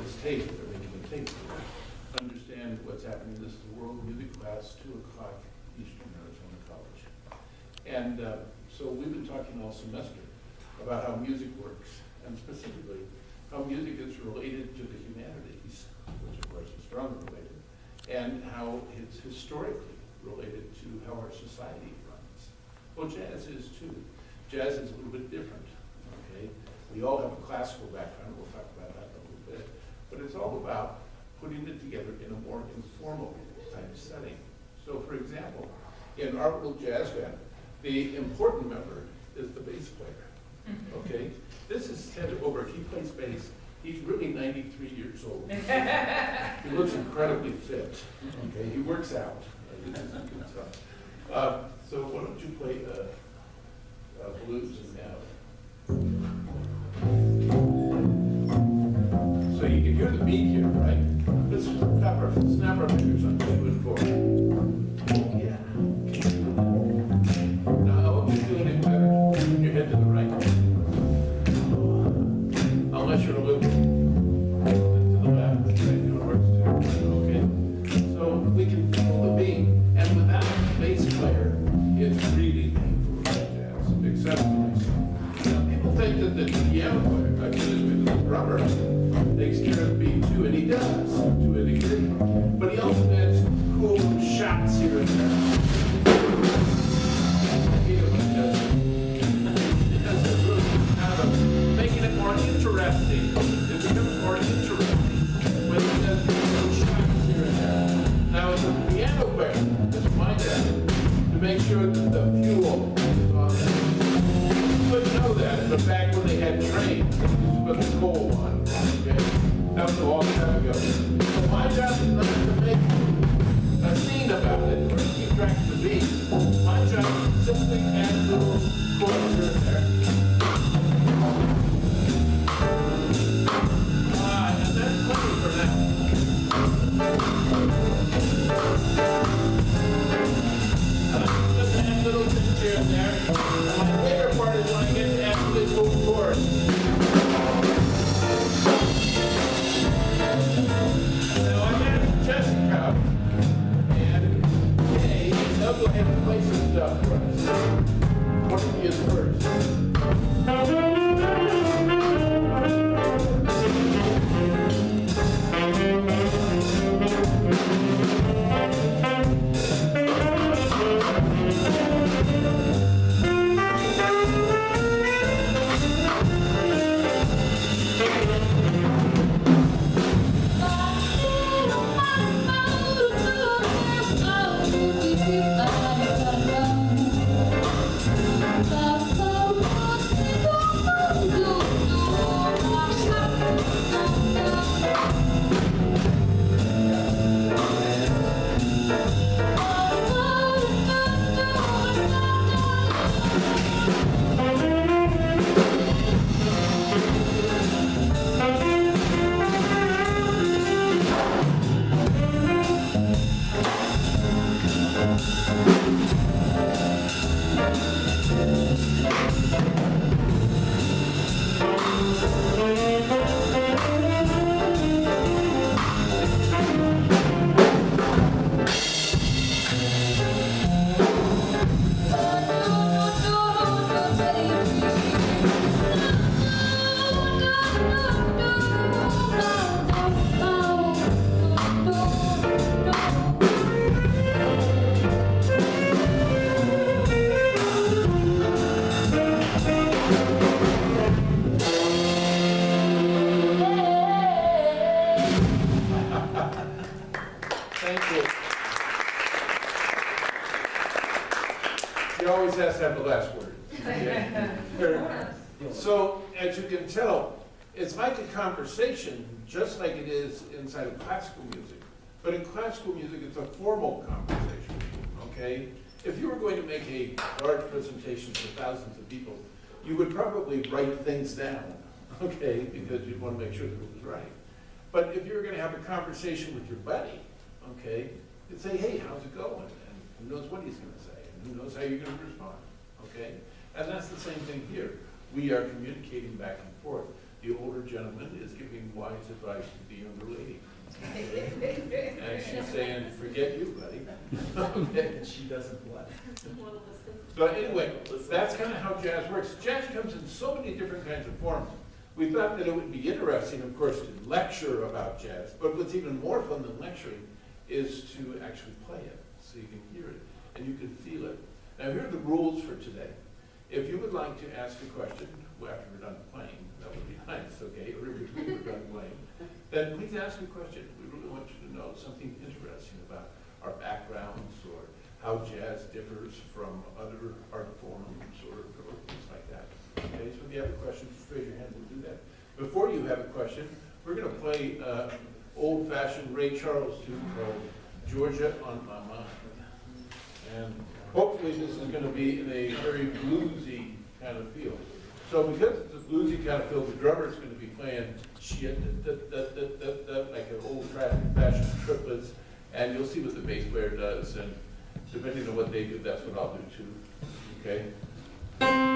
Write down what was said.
this tape, they're making a tape, to understand what's happening. This is the World Music Class, 2 o'clock Eastern Arizona College. And so we've been talking all semester about how music works, and specifically how music is related to the humanities, which of course is strongly related, and how it's historically related to how our society runs. Well, jazz is too. Jazz is a little bit different, okay? We all have a classical background, we'll talk about that in a little bit, but it's all about putting it together in a more informal kind of setting. So for example, in our little jazz band, the important member is the bass player, okay? This is Ted Oberg, he plays bass. He's really 93 years old. He looks incredibly fit, okay? He works out. So why don't you play blues and now? So you can hear the beat here, right? Let's snap our fingers on 2 and 4. Yeah. Now I hope you're doing it better. Turn your head to the right. Unless you're a little to the left. That's right. It works too. Okay. So we can feel the beat, and without the bass player, it's really painful to play jazz, exceptionally so. Now people think that the piano player, the drummer, takes care of the beat too, and he does to a degree. But he also gets cool shots here and there. Making it more interesting. It becomes more interesting when he does little shots here and there. Now, as a piano player, it's my job to make sure that the fuel is on there. You wouldn't know that, but back when they had trains, they used to put the coal on. Okay? That was a long time ago. So my job is not to make a scene about it or to keep track of the beat. My job is to simply add little chords here and there. And that's plenty for now. Just add little things here and there. And my favorite part is when I get to add really cool chords. Now I have Jessica and Kay, and they'll go ahead and play some stuff for us. What of you is first? Always has to have the last word. Okay? So, as you can tell, it's like a conversation, just like it is inside of classical music. But in classical music, it's a formal conversation, okay? If you were going to make a large presentation for thousands of people, you would probably write things down, okay? Because you'd want to make sure that it was right. But if you were going to have a conversation with your buddy, okay, you'd say, hey, how's it going? And who knows what he's going to say? Who knows how you're going to respond, okay? And that's the same thing here. We are communicating back and forth. the older gentleman is giving wise advice to the younger lady. And she's saying, forget you, buddy. And she doesn't what? But anyway, that's kind of how jazz works. Jazz comes in so many different kinds of forms. We thought that it would be interesting, of course, to lecture about jazz, but what's even more fun than lecturing is to actually play it, so you can hear it and you can feel it. Now, here are the rules for today. If you would like to ask a question after we're done playing, that would be nice, okay, or if we're done playing, then please ask a question. We really want you to know something interesting about our backgrounds or how jazz differs from other art forms or things like that. Okay, so if you have a question, just raise your hand, we'll do that. Before you have a question, we're going to play old-fashioned Ray Charles tune called Georgia on My Mind. And hopefully this is going to be in a very bluesy kind of feel. So because it's a bluesy kind of feel, the drummer is going to be playing like an old-fashioned triplets, and you'll see what the bass player does, and depending on what they do, that's what I'll do too, okay?